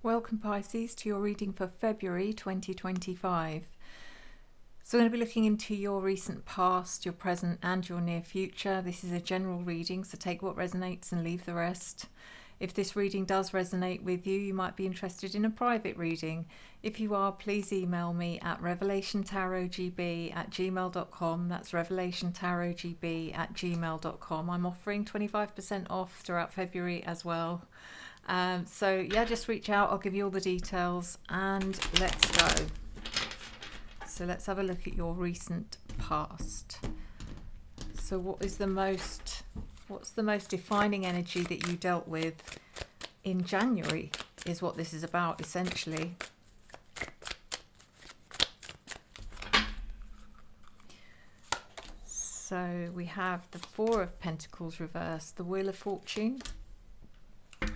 Welcome Pisces to your reading for February 2025. So I'm going to be looking into your recent past, your present and your near future. This is a general reading, so take what resonates and leave the rest. If this reading does resonate with you, you might be interested in a private reading. If you are, please email me at revelationtarotgb@gmail.com. That's revelationtarotgb@gmail.com. I'm offering 25% off throughout February as well. So yeah, just reach out, I'll give you all the details and let's go. So let's have a look at your recent past. So what's the most defining energy that you dealt with in January is what this is about essentially. So we have the Four of Pentacles reversed, the Wheel of Fortune,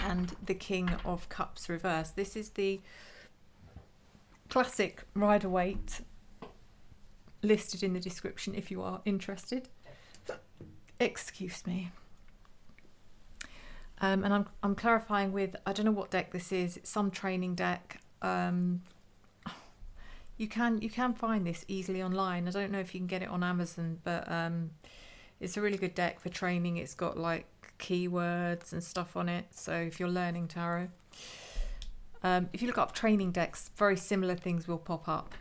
and the King of Cups reversed. This is the classic Ryder Waite, listed in the description if you are interested. Excuse me. And I'm clarifying with, I don't know what deck this is. It's some training deck. You can find this easily online. I don't know if you can get it on Amazon, but it's a really good deck for training. It's got like keywords and stuff on it, so if you're learning tarot, if you look up training decks, very similar things will pop up.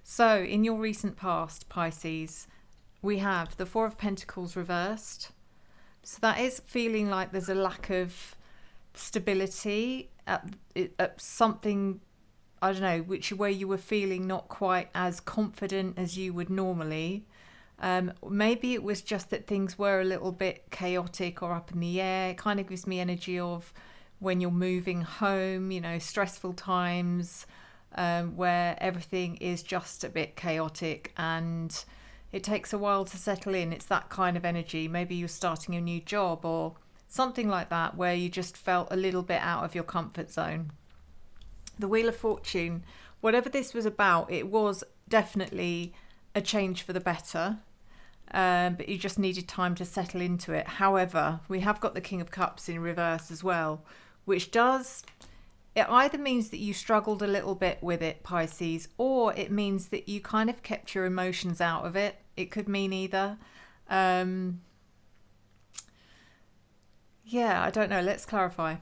So in your recent past, Pisces, we have the Four of Pentacles reversed. So that is feeling like there's a lack of stability at something, I don't know, where you were feeling not quite as confident as you would normally. Maybe it was just that things were a little bit chaotic or up in the air. It kind of gives me energy of when you're moving home, you know, stressful times, where everything is just a bit chaotic and it takes a while to settle in. It's that kind of energy. Maybe you're starting a new job or something like that, where you just felt a little bit out of your comfort zone. The Wheel of Fortune, whatever this was about, it was definitely a change for the better, but you just needed time to settle into it. However, we have got the King of Cups in reverse as well, which it either means that you struggled a little bit with it, Pisces, or it means that you kind of kept your emotions out of it. It could mean either. Yeah, I don't know. Let's clarify.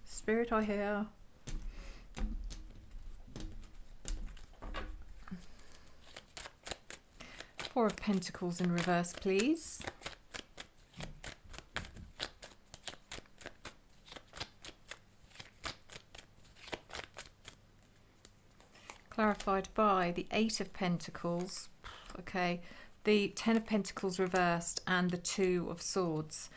Spirit, I hear. Four of Pentacles in reverse, please. Clarified by the Eight of Pentacles. Okay, the Ten of Pentacles reversed and the Two of Swords.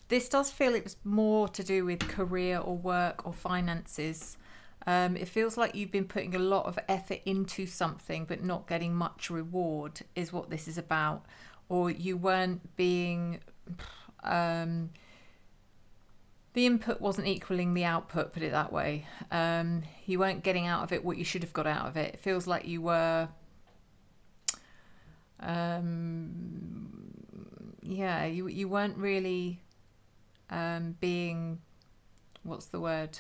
This does feel it's more to do with career or work or finances. It feels like you've been putting a lot of effort into something but not getting much reward is what this is about. Or you weren't being... the input wasn't equaling the output, put it that way. You weren't getting out of it what you should have got out of it. It feels like you were... yeah, you weren't really... being, what's the word?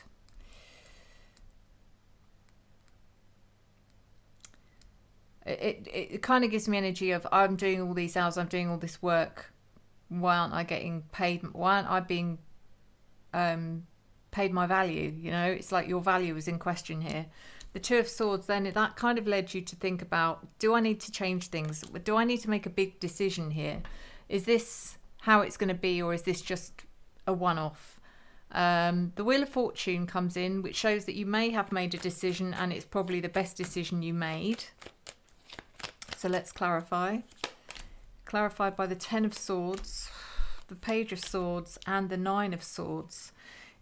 It kind of gives me energy of, I'm doing all these hours, I'm doing all this work. Why aren't I getting paid? Why aren't I being paid my value? You know, it's like your value is in question here. The Two of Swords, then that kind of led you to think about, do I need to change things? Do I need to make a big decision here? Is this how it's going to be, or is this just a one-off? The Wheel of Fortune comes in, which shows that you may have made a decision and it's probably the best decision you made. So let's clarify. Clarified by the Ten of Swords, the Page of Swords and the Nine of Swords.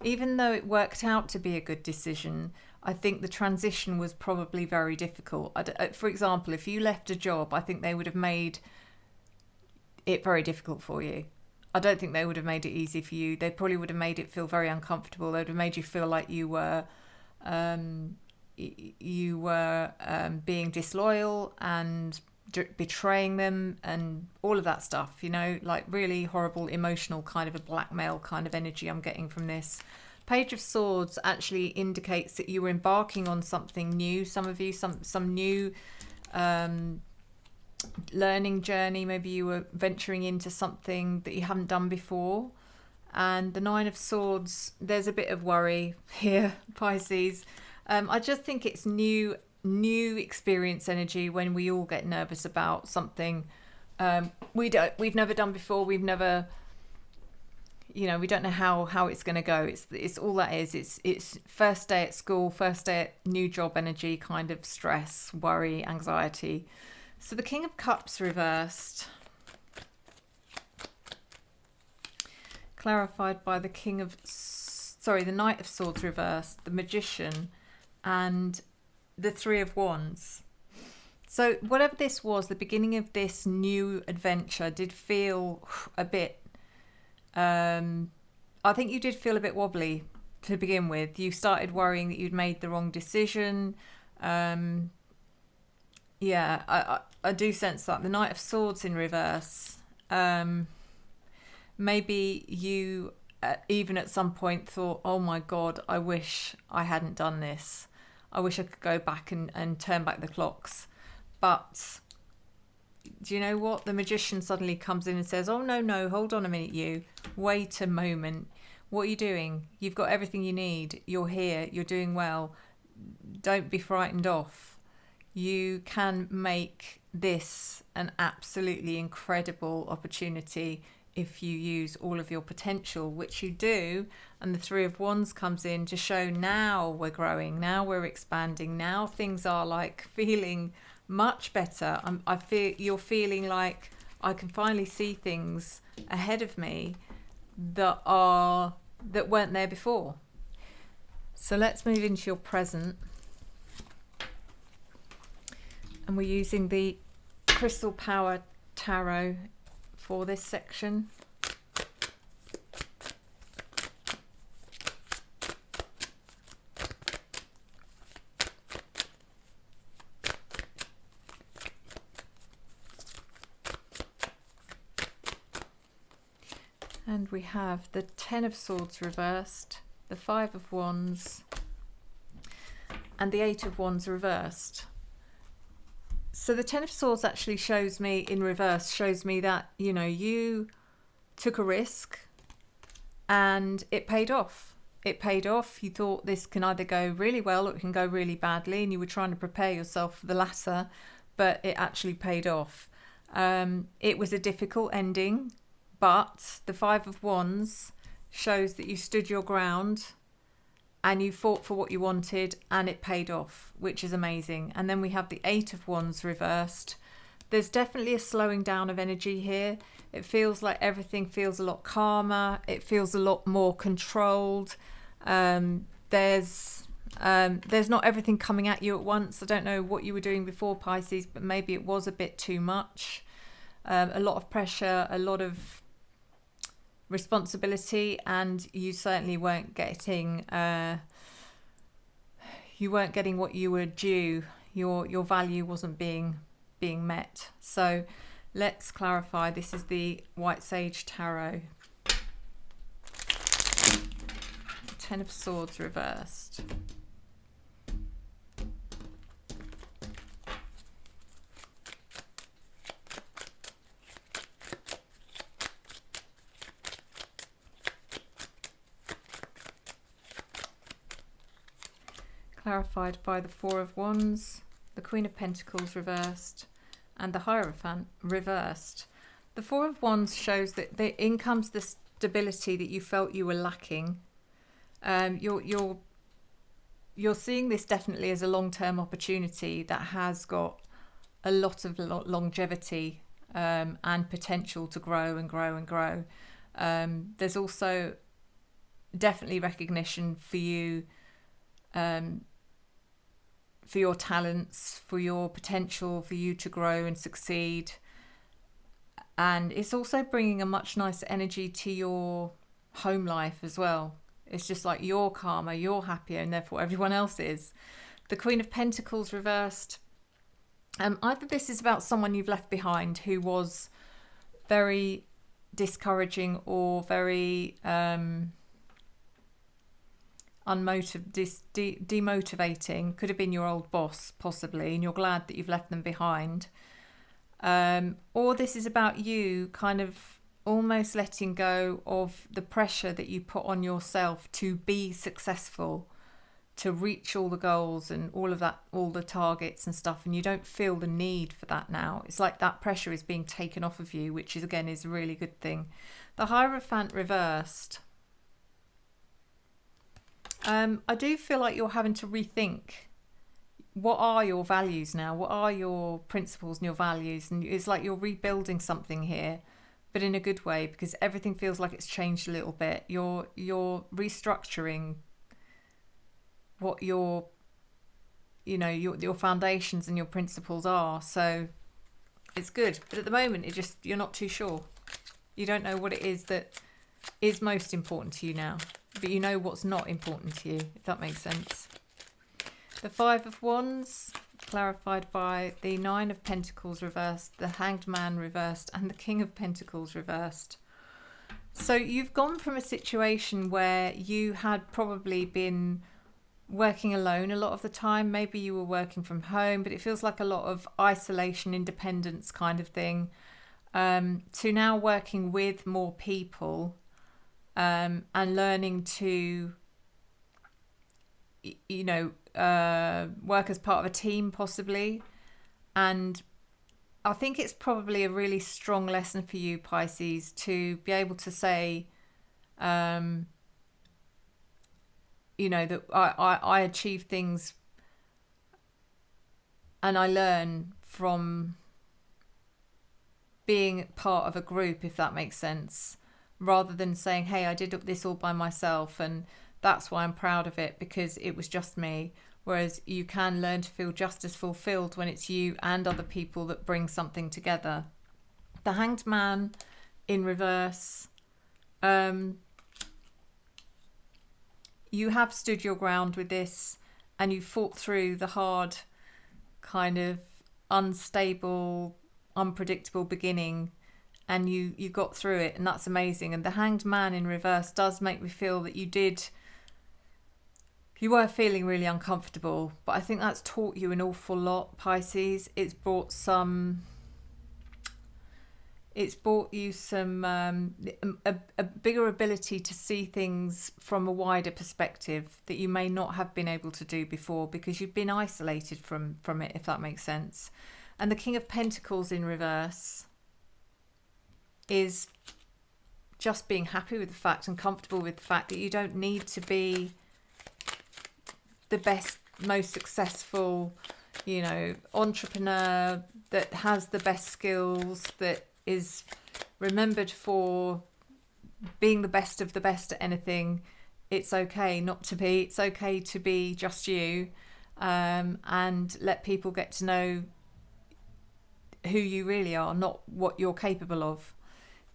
Even though it worked out to be a good decision, I think the transition was probably very difficult. For example, if you left a job, I think they would have made it very difficult for you. I don't think they would have made it easy for you. They probably would have made it feel very uncomfortable. They would have made you feel like you were being disloyal and betraying them and all of that stuff, you know, like really horrible emotional kind of a blackmail kind of energy I'm getting from this. Page of Swords actually indicates that you were embarking on something new. Some of you, some new learning journey. Maybe you were venturing into something that you haven't done before. And the Nine of Swords, there's a bit of worry here, Pisces. I just think it's new experience energy when we all get nervous about something we've never done before. We've never, you know, we don't know how it's going to go. It's all that is. It's first day at school, first day at new job energy, kind of stress, worry, anxiety. So the King of Cups reversed, clarified by the the Knight of Swords reversed, the Magician, and the Three of Wands. So whatever this was, the beginning of this new adventure did feel a bit, I think you did feel a bit wobbly to begin with. You started worrying that you'd made the wrong decision. Yeah, I do sense that. The Knight of Swords in reverse. Maybe you even at some point thought, oh my God, I wish I hadn't done this. I wish I could go back and turn back the clocks. But do you know what? The Magician suddenly comes in and says, oh, no, hold on a minute, you. Wait a moment. What are you doing? You've got everything you need. You're here. You're doing well. Don't be frightened off. You can make this an absolutely incredible opportunity if you use all of your potential, which you do. And the Three of Wands comes in to show now we're growing, now we're expanding, now things are like feeling much better. I feel you're feeling like I can finally see things ahead of me that weren't there before. So let's move into your present. And we're using the Crystal Power Tarot for this section. And we have the Ten of Swords reversed, the Five of Wands, and the Eight of Wands reversed. So the Ten of Swords actually shows me in reverse, shows me that, you know, you took a risk and it paid off. It paid off. You thought this can either go really well or it can go really badly, and you were trying to prepare yourself for the latter, but it actually paid off. It was a difficult ending, but the Five of Wands shows that you stood your ground and you fought for what you wanted, and it paid off, which is amazing. And then we have the Eight of Wands reversed. There's definitely a slowing down of energy here. It feels like everything feels a lot calmer. It feels a lot more controlled. There's not everything coming at you at once. I don't know what you were doing before, Pisces, but maybe it was a bit too much. A lot of pressure, a lot of responsibility, and you certainly weren't getting what you were due. Your value wasn't being met. So let's clarify. This is the White Sage Tarot. Ten of Swords reversed. Clarified by the Four of Wands, the Queen of Pentacles reversed, and the Hierophant reversed. The Four of Wands shows that in comes the stability that you felt you were lacking. You're seeing this definitely as a long-term opportunity that has got a lot of longevity and potential to grow and grow and grow. There's also definitely recognition for you, for your talents, for your potential, for you to grow and succeed. And it's also bringing a much nicer energy to your home life as well. It's just like you're calmer, you're happier, and therefore everyone else is. The Queen of Pentacles reversed. Either this is about someone you've left behind who was very discouraging or very demotivating. Could have been your old boss, possibly, and you're glad that you've left them behind. Or this is about you kind of almost letting go of the pressure that you put on yourself to be successful, to reach all the goals and all of that, all the targets and stuff, and you don't feel the need for that now. It's like that pressure is being taken off of you, which is, again, is a really good thing. The Hierophant reversed. I do feel like you're having to rethink, what are your values now? What are your principles and your values? And it's like you're rebuilding something here, but in a good way, because everything feels like it's changed a little bit. You're restructuring what your foundations and your principles are. So it's good. But at the moment, you're not too sure. You don't know what it is that is most important to you now, but you know what's not important to you, if that makes sense. The Five of Wands, clarified by the Nine of Pentacles reversed, the Hanged Man reversed, and the King of Pentacles reversed. So you've gone from a situation where you had probably been working alone a lot of the time. Maybe you were working from home, but it feels like a lot of isolation, independence kind of thing, to now working with more people, and learning to, work as part of a team, possibly. And I think it's probably a really strong lesson for you, Pisces, to be able to say, that I achieve things and I learn from being part of a group, if that makes sense, rather than saying, hey, I did this all by myself and that's why I'm proud of it because it was just me. Whereas you can learn to feel just as fulfilled when it's you and other people that bring something together. The Hanged Man in reverse. You have stood your ground with this and you fought through the hard, kind of unstable, unpredictable beginning, and you got through it, and that's amazing. And the Hanged Man in reverse does make me feel that you were feeling really uncomfortable, but I think that's taught you an awful lot, Pisces. It's brought you some a bigger ability to see things from a wider perspective that you may not have been able to do before because you've been isolated from it, if that makes sense. And the King of Pentacles in reverse is just being happy with the fact and comfortable with the fact that you don't need to be the best, most successful, entrepreneur that has the best skills, that is remembered for being the best of the best at anything. It's okay not to be. It's okay to be just you, and let people get to know who you really are, not what you're capable of.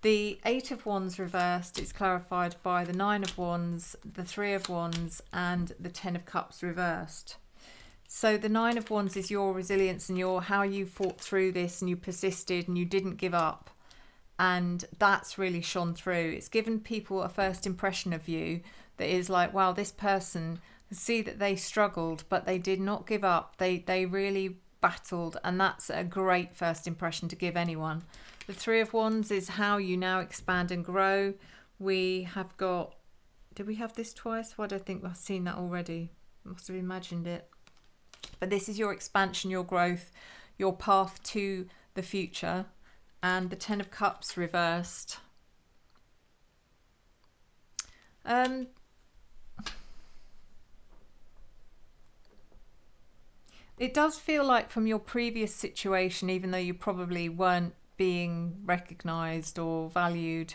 The Eight of Wands reversed is clarified by the Nine of Wands, the Three of Wands, and the Ten of Cups reversed. So the Nine of Wands is your resilience and how you fought through this and you persisted and you didn't give up. And that's really shone through. It's given people a first impression of you that is like, wow, this person, see that they struggled, but they did not give up. They really battled, and that's a great first impression to give anyone. The Three of Wands is how you now expand and grow. We have got, did we have this twice? Why do I think I've seen that already? I must have imagined it. But this is your expansion, your growth, your path to the future. And the Ten of Cups reversed. It does feel like from your previous situation, even though you probably weren't being recognised or valued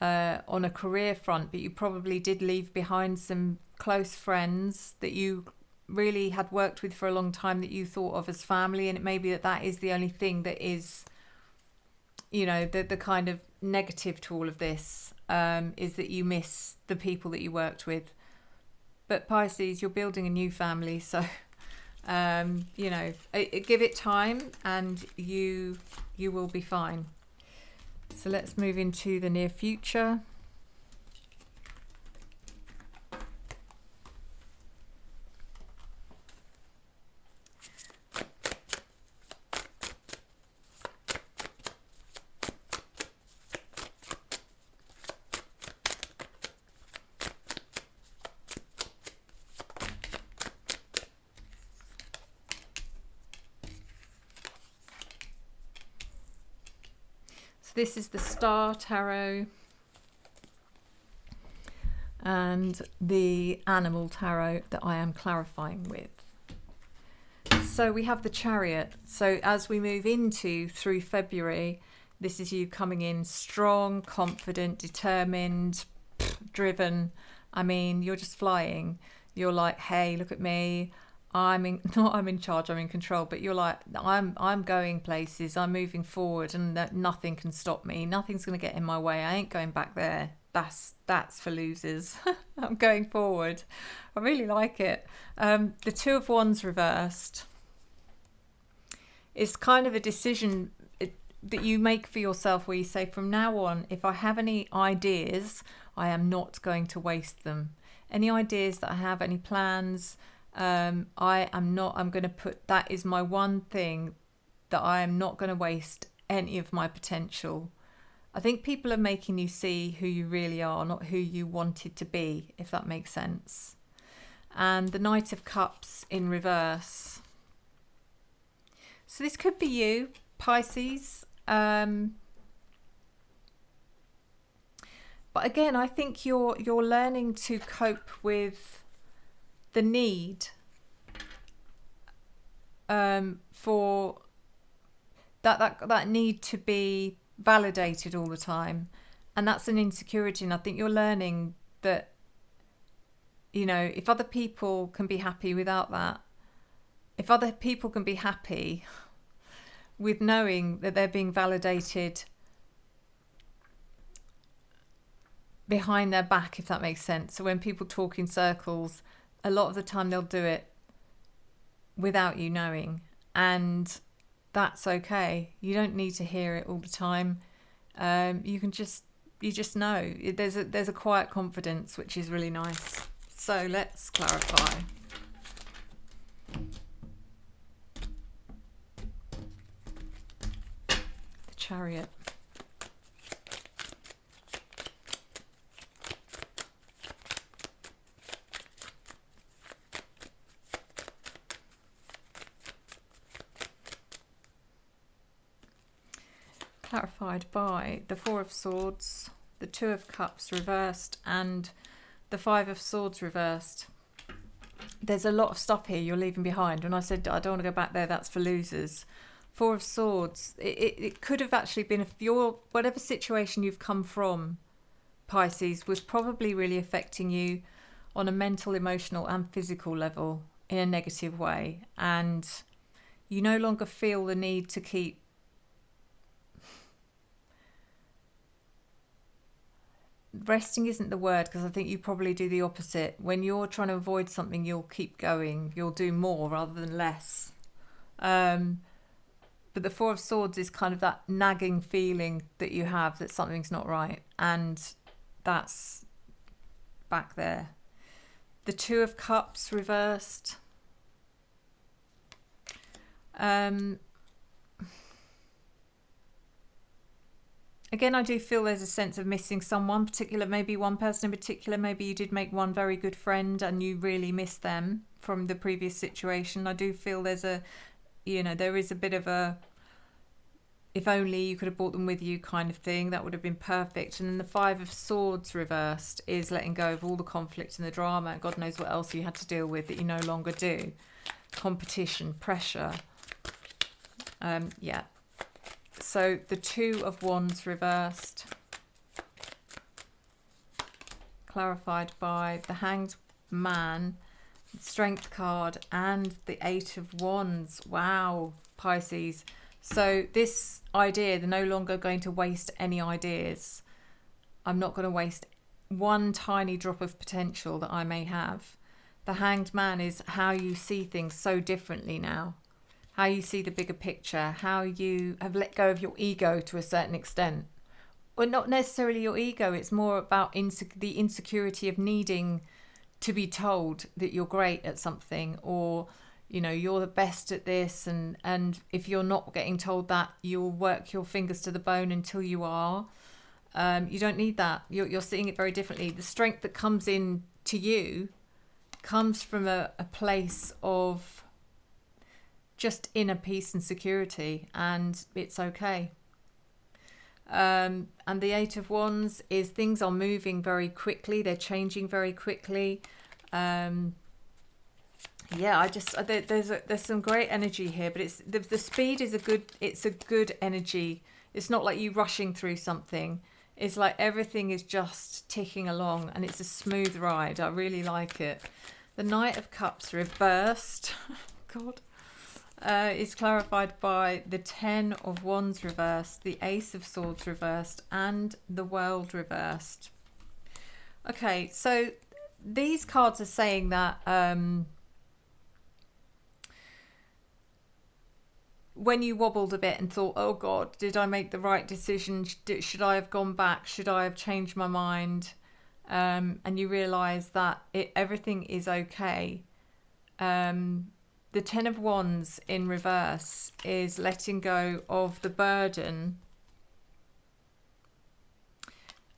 on a career front, but you probably did leave behind some close friends that you really had worked with for a long time that you thought of as family, and it may be that is the only thing that is, the kind of negative to all of this, is that you miss the people that you worked with. But Pisces, you're building a new family, so You know, give it time and you will be fine. So let's move into the near future. This is the Star Tarot and the Animal Tarot that I am clarifying with. So we have the Chariot. So as we move into through February, this is you coming in strong, confident, determined, driven. I mean, you're just flying. You're like, hey, look at me. I'm in charge, I'm in control, but you're like, I'm going places, I'm moving forward, and that nothing can stop me. Nothing's going to get in my way. I ain't going back there. That's for losers. I'm going forward. I really like it. The Two of Wands reversed is kind of a decision that you make for yourself, where you say, from now on, if I have any ideas, I am not going to waste them. Any ideas that I have, any plans, I'm going to put, that is my one thing, that I am not going to waste any of my potential. I think people are making you see who you really are, not who you wanted to be, if that makes sense. And the Knight of Cups in reverse. So this could be you, Pisces. But again, I think you're learning to cope with the need for that need to be validated all the time, and that's an insecurity. And I think you're learning that, you know, if other people can be happy without that, if other people can be happy with knowing that they're being validated behind their back, if that makes sense. So when people talk in circles, a lot of the time they'll do it without you knowing, and that's okay. You don't need to hear it all the time. You just know. There's a quiet confidence, which is really nice. So let's clarify. The Chariot. Clarified by the Four of Swords, the Two of Cups reversed, and the Five of Swords reversed. There's a lot of stuff here you're leaving behind. When I said I don't want to go back there, that's for losers. Four of Swords, it could have actually been, if your whatever situation you've come from, Pisces, was probably really affecting you on a mental, emotional and physical level in a negative way, and you no longer feel the need to keep resting isn't the word, because I think you probably do the opposite. When you're trying to avoid something, you'll keep going. You'll do more rather than less. But the Four of Swords is kind of that nagging feeling that you have that something's not right. And that's back there. The Two of Cups reversed. Again, I do feel there's a sense of missing someone particular, maybe one person in particular. Maybe you did make one very good friend and you really miss them from the previous situation. I do feel there's a, you know, there is a bit of a, if only you could have brought them with you kind of thing. That would have been perfect. And then the Five of Swords reversed is letting go of all the conflict and the drama. God knows what else you had to deal with that you no longer do. Competition, pressure. Yeah. So the Two of Wands reversed, clarified by the Hanged Man, Strength card, and the Eight of Wands. Wow, Pisces. So this idea, they're no longer going to waste any ideas. I'm not going to waste one tiny drop of potential that I may have. The Hanged Man is how you see things so differently now. How you see the bigger picture. How you have let go of your ego to a certain extent. Well, not necessarily your ego. It's more about the insecurity of needing to be told that you're great at something, or you know, you're the best at this, and if you're not getting told that, you'll work your fingers to the bone until you are. You don't need that. You're seeing it very differently. The strength that comes in to you comes from a place of just inner peace and security, and it's okay. And the Eight of Wands is things are moving very quickly. They're changing very quickly. Yeah, there's some great energy here, but it's the speed is a good energy. It's not like you rushing through something. It's like everything is just ticking along, and it's a smooth ride. I really like it. The Knight of Cups reversed. God. Is clarified by the 10 of Wands reversed, the Ace of Swords reversed, and the World reversed. Okay, so these cards are saying that when you wobbled a bit and thought, oh God, did I make the right decision? Should I have gone back? Should I have changed my mind? And you realise that everything is okay. The 10 of Wands in reverse is letting go of the burden.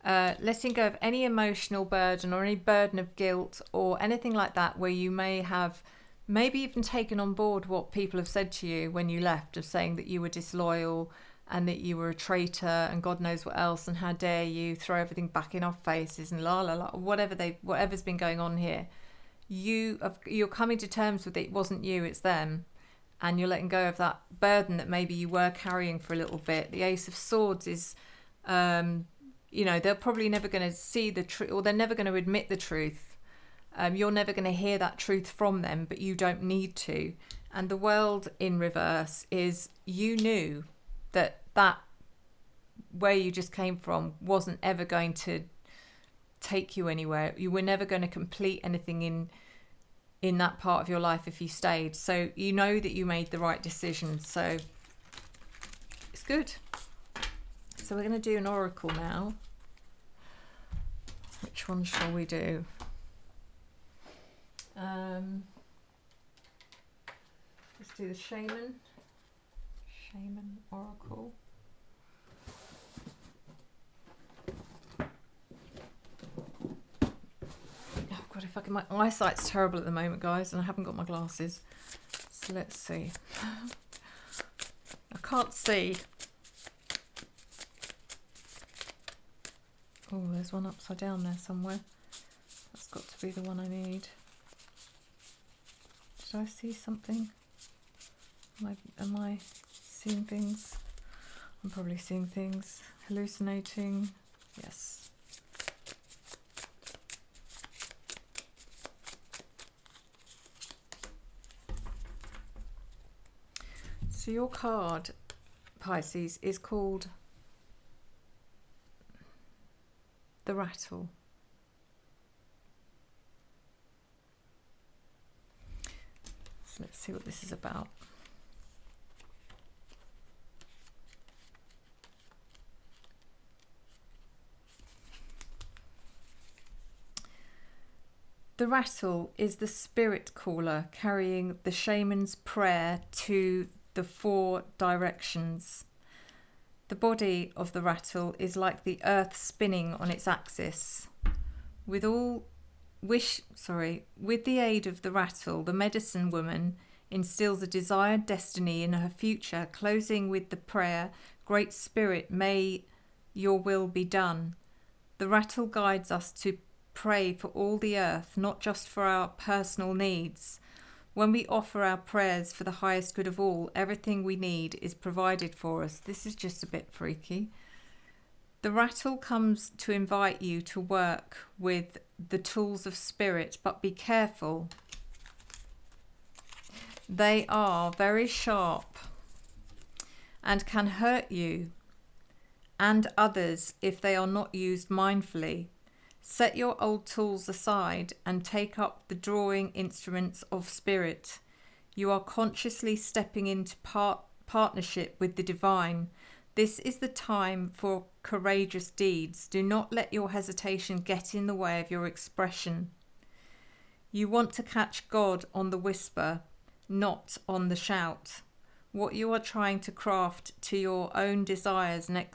Letting go of any emotional burden or any burden of guilt or anything like that, where you may have maybe even taken on board what people have said to you when you left, of saying that you were disloyal and that you were a traitor and God knows what else, and how dare you throw everything back in our faces and la la la, whatever's been going on here. You're coming to terms with it wasn't you, it's them, and you're letting go of that burden that maybe you were carrying for a little bit. The Ace of Swords is, you know, they're probably never going to see the truth, or they're never going to admit the truth. You're never going to hear that truth from them, but you don't need to. And the World in reverse is, you knew that where you just came from wasn't ever going to take you anywhere. You were never going to complete anything in that part of your life if you stayed. So you know that you made the right decision. So it's good. So we're going to do an oracle now. Which one shall we do? Let's do the Shaman oracle. God, my eyesight's terrible at the moment, guys, and I haven't got my glasses. So let's see. I can't see. Oh, there's one upside down there somewhere. That's got to be the one I need. Did I see something? Am I seeing things? I'm probably seeing things. Hallucinating. Yes. So your card, Pisces, is called the Rattle. So let's see what this is about. The rattle is the spirit caller carrying the shaman's prayer to the 4 directions. The body of the rattle is like the earth spinning on its axis. With the aid of the rattle, the medicine woman instills a desired destiny in her future, closing with the prayer, Great Spirit, may your will be done. The rattle guides us to pray for all the earth, not just for our personal needs. When we offer our prayers for the highest good of all, everything we need is provided for us. This is just a bit freaky. The rattle comes to invite you to work with the tools of spirit, but be careful. They are very sharp and can hurt you and others if they are not used mindfully. Set your old tools aside and take up the drawing instruments of spirit. You are consciously stepping into partnership with the divine. This is the time for courageous deeds. Do not let your hesitation get in the way of your expression. You want to catch God on the whisper, not on the shout. What you are trying to craft to your own desires and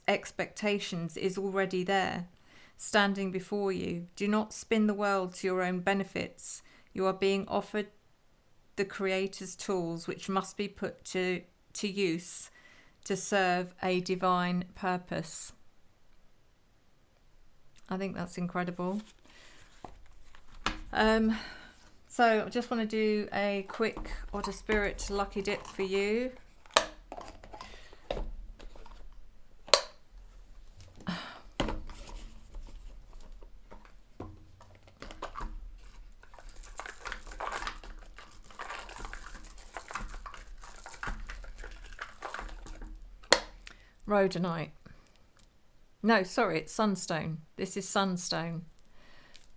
expectations is already there, standing before you. Do not spin the world to your own benefits. You are being offered the Creator's tools, which must be put to use to serve a divine purpose. I think that's incredible. So I just want to do a quick Otter Spirit lucky dip for you. Rhodonite. No, sorry, it's sunstone. This is sunstone.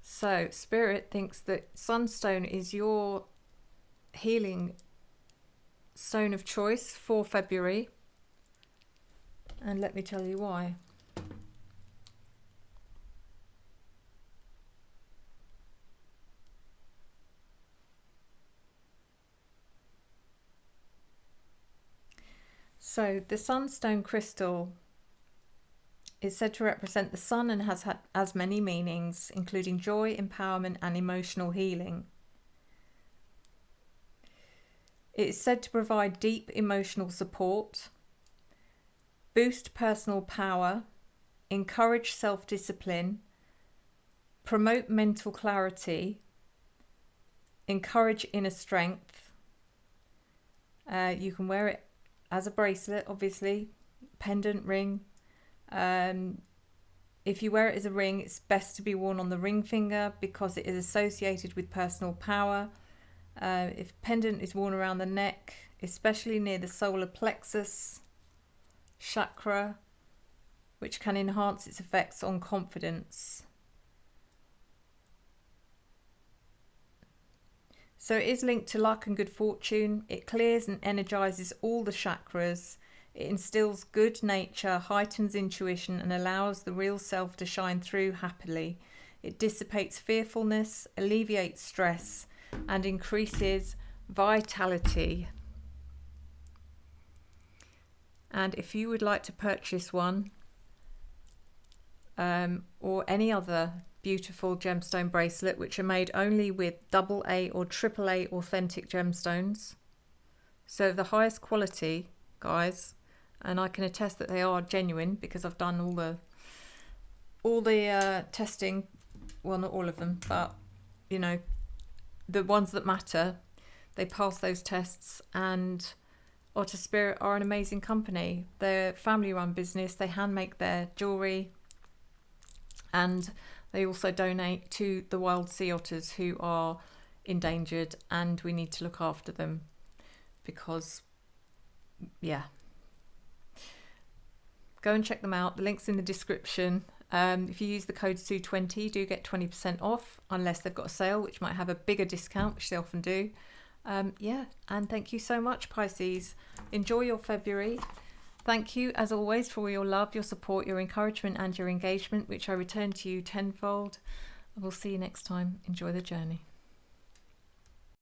So Spirit thinks that sunstone is your healing stone of choice for February. And let me tell you why. So the sunstone crystal is said to represent the sun and has many meanings, including joy, empowerment, and emotional healing. It is said to provide deep emotional support, boost personal power, encourage self-discipline, promote mental clarity, encourage inner strength. You can wear it as a bracelet, obviously, pendant, ring. If you wear it as a ring, it's best to be worn on the ring finger because it is associated with personal power. If pendant is worn around the neck, especially near the solar plexus chakra, which can enhance its effects on confidence. So it is linked to luck and good fortune. It clears and energizes all the chakras. It instills good nature, heightens intuition, and allows the real self to shine through happily. It dissipates fearfulness, alleviates stress, and increases vitality. And if you would like to purchase one, or any other beautiful gemstone bracelet, which are made only with AA or AAA authentic gemstones, so the highest quality, guys, and I can attest that they are genuine because I've done all the testing. Well, not all of them, but you know, the ones that matter, they pass those tests. And Otter Spirit are an amazing company. They're a family-run business. They hand make their jewelry, and they also donate to the wild sea otters who are endangered, and we need to look after them because, yeah. Go and check them out. The link's in the description. If you use the code SUE20, you do get 20% off, unless they've got a sale, which might have a bigger discount, which they often do. Yeah, and thank you so much, Pisces. Enjoy your February. Thank you, as always, for all your love, your support, your encouragement, and your engagement, which I return to you tenfold. I will see you next time. Enjoy the journey.